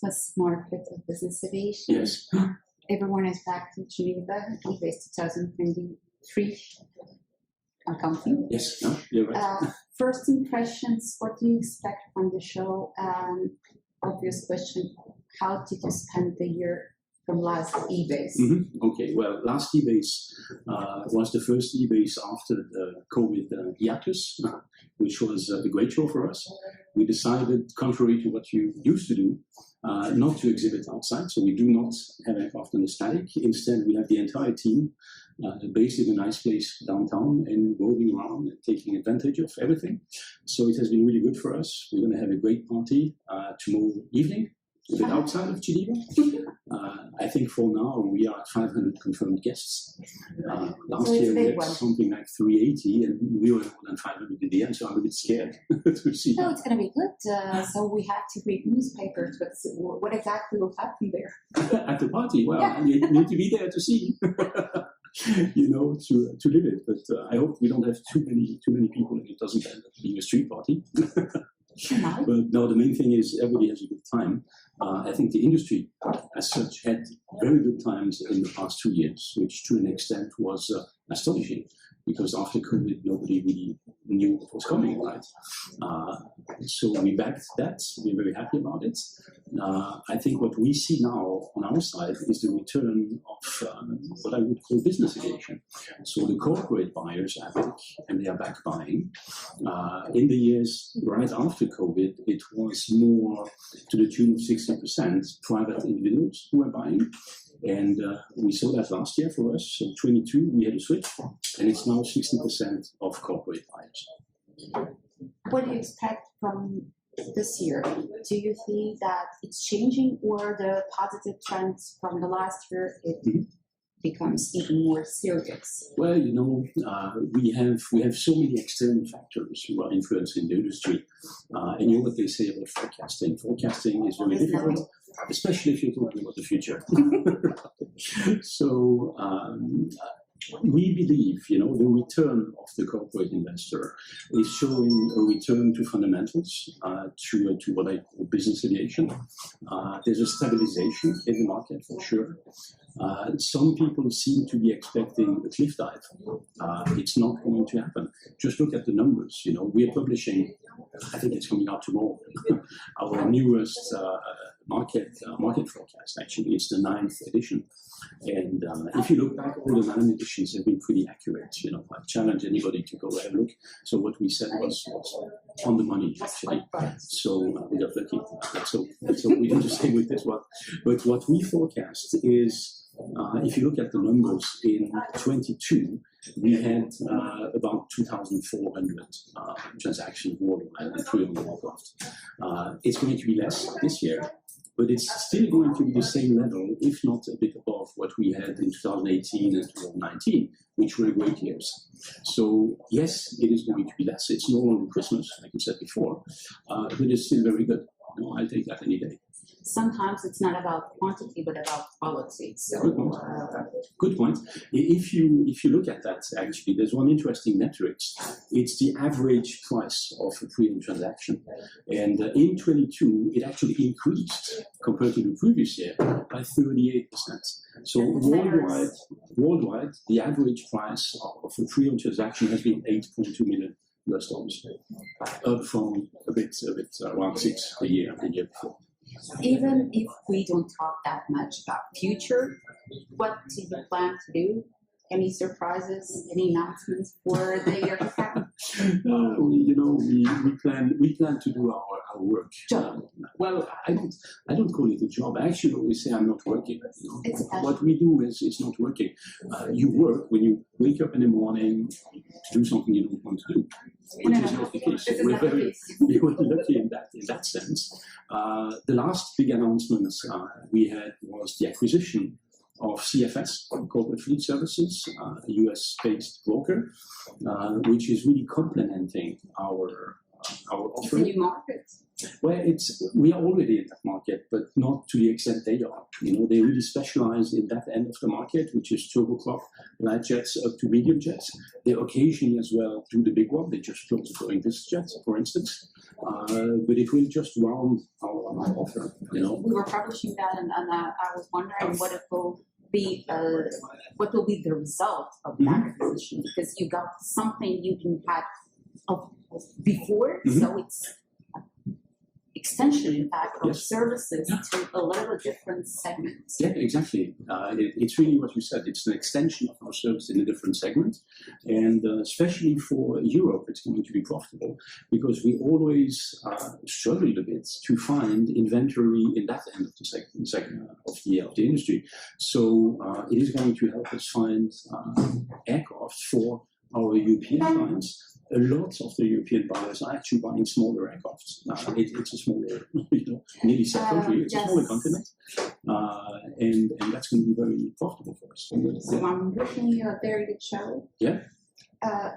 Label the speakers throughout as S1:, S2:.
S1: plus market of business aviation.
S2: Yes.
S1: Everyone is back to Geneva, EBACE 2023. I'm counting.
S2: Yes, no, you're right.
S1: First impressions, what do you expect from the show? Obvious question, how did you spend the year from last EBACE?
S2: Okay, well, last EBACE was the first EBACE after the COVID hiatus, which was a great show for us. We decided, contrary to what you used to do, not to exhibit outside, so we do not have aircraft on the static. Instead, we have the entire team based in a nice place downtown and roving around and taking advantage of everything. So it has been really good for us. We're going to have a great party tomorrow evening, a bit outside of Geneva. I think for now we are at 500 confirmed guests. Last year we had something like 380 and we were more than 500 in the end, so I'm a bit scared to see.
S1: No, it's going to be good. So we have to read newspapers, but what exactly will happen there?
S2: At the party? Well, you need to be there to see. You know, to live it. But I hope we don't have too many people and it doesn't end up being a street party. But no, the main thing is everybody has a good time. I think the industry as such had very good times in the past 2 years, which to an extent was astonishing, because after COVID, nobody really knew what was coming, right? So we backed that. We're very happy about it. I think what we see now on our side is the return of what I would call business aviation. So the corporate buyers are back, and they are back buying. In the years right after COVID, it was more to the tune of 60% private individuals who were buying. And we saw that last year for us. So 22, we had a switch, and it's now 60% of corporate buyers.
S1: What do you expect from this year? Do you think that it's changing, or the positive trends from the last year, it becomes even more serious?
S2: Well, you know, we have so many external factors who are influencing the industry. And you know what they say about forecasting. Forecasting is very difficult, especially if you're talking about the future. So we believe, you know, the return of the corporate investor is showing a return to fundamentals, to what I call business aviation. There's a stabilization in the market for sure. Some people seem to be expecting a cliff dive. It's not going to happen. Just look at the numbers. You know, we are publishing, I think it's coming out tomorrow, our newest market forecast. Actually, it's the 9th edition. And if you look back, all the 9 editions have been pretty accurate. You know, I challenge anybody to go have a look. So what we said was on the money, actually. So we got lucky. So we need to stay with this one. But what we forecast is, if you look at the numbers in 22, we had about 2,400 transactions worldwide and 300 aircraft. It's going to be less this year, but it's still going to be the same level, if not a bit above what we had in 2018 and 2019, which were great years. So yes, it is going to be less. It's no longer Christmas, like you said before, but it's still very good. No, I'll take that any day.
S1: Sometimes it's not about quantity, but about quality. So,
S2: good point. If you look at that, actually, there's one interesting metric. It's the average price of a pre-owned transaction. And in 22, it actually increased compared to the previous year by 38%. So worldwide, the average price of a pre-owned transaction has been $8.2 million, up from a bit around 6 a year the year before.
S1: Even if we don't talk that much about future, what do you plan to do? Any surprises? Any announcements for the year to come? We plan to do our work. Well, I don't call it a job. I actually always say I'm not working. You know? What we do is it's not working. You work when you wake up in the morning to do something you don't want to do, which is not the case. We're very lucky in that sense. The last big announcement we had was the acquisition of CFS, Corporate Fleet Services, a US-based broker, which is really complementing our offering. It's a new market.
S2: Well, we are already in that market, but not to the extent they are. You know, they really specialize in that end of the market, which is turboprop, light jets up to medium jets. They occasionally as well do the big one. They just closed the Boeing business jets, for instance.
S1: but it will just round our offer, you know.
S3: We were publishing that, and I was wondering what will be the result of that acquisition, because you got something you didn't have of before, so it's extension, in fact, of services to a little different segments.
S1: Yeah, exactly. It's really what you said. It's an extension of our service in a different segment. And especially for Europe, it's going to be profitable because we always struggled a bit to find inventory in that end of the segment of the industry. So it is going to help us find aircraft for our European clients. A lot of the European buyers are actually buying smaller aircraft. It's a smaller, nearly set country. It's a smaller continent, and that's going to be very profitable for us.
S3: So I'm wishing you a very good show.
S1: Yeah.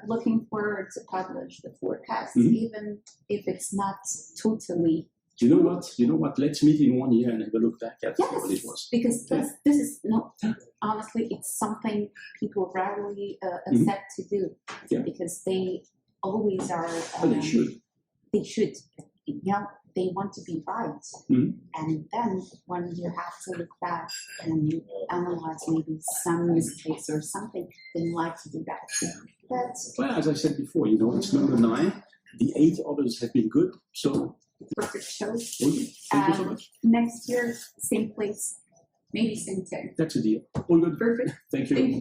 S3: Looking forward to publish the forecast, even if it's not totally.
S1: You know what? Let's meet in 1 year and have a look back at what it was.
S3: Because this is not, honestly, it's something people rarely accept to do.
S1: Yeah.
S3: Because they always are.
S1: They should.
S3: They should. They want to be right. And then when you have to look back and analyze maybe some mistakes or something, they like to do that.
S1: Well, as I said before, it's number 9. The 8 others have been good. So.
S3: Perfect show.
S1: Okay. Thank you so much.
S3: Next year, same place, maybe same time.
S1: That's a deal. All good.
S3: Perfect.
S1: Thank you.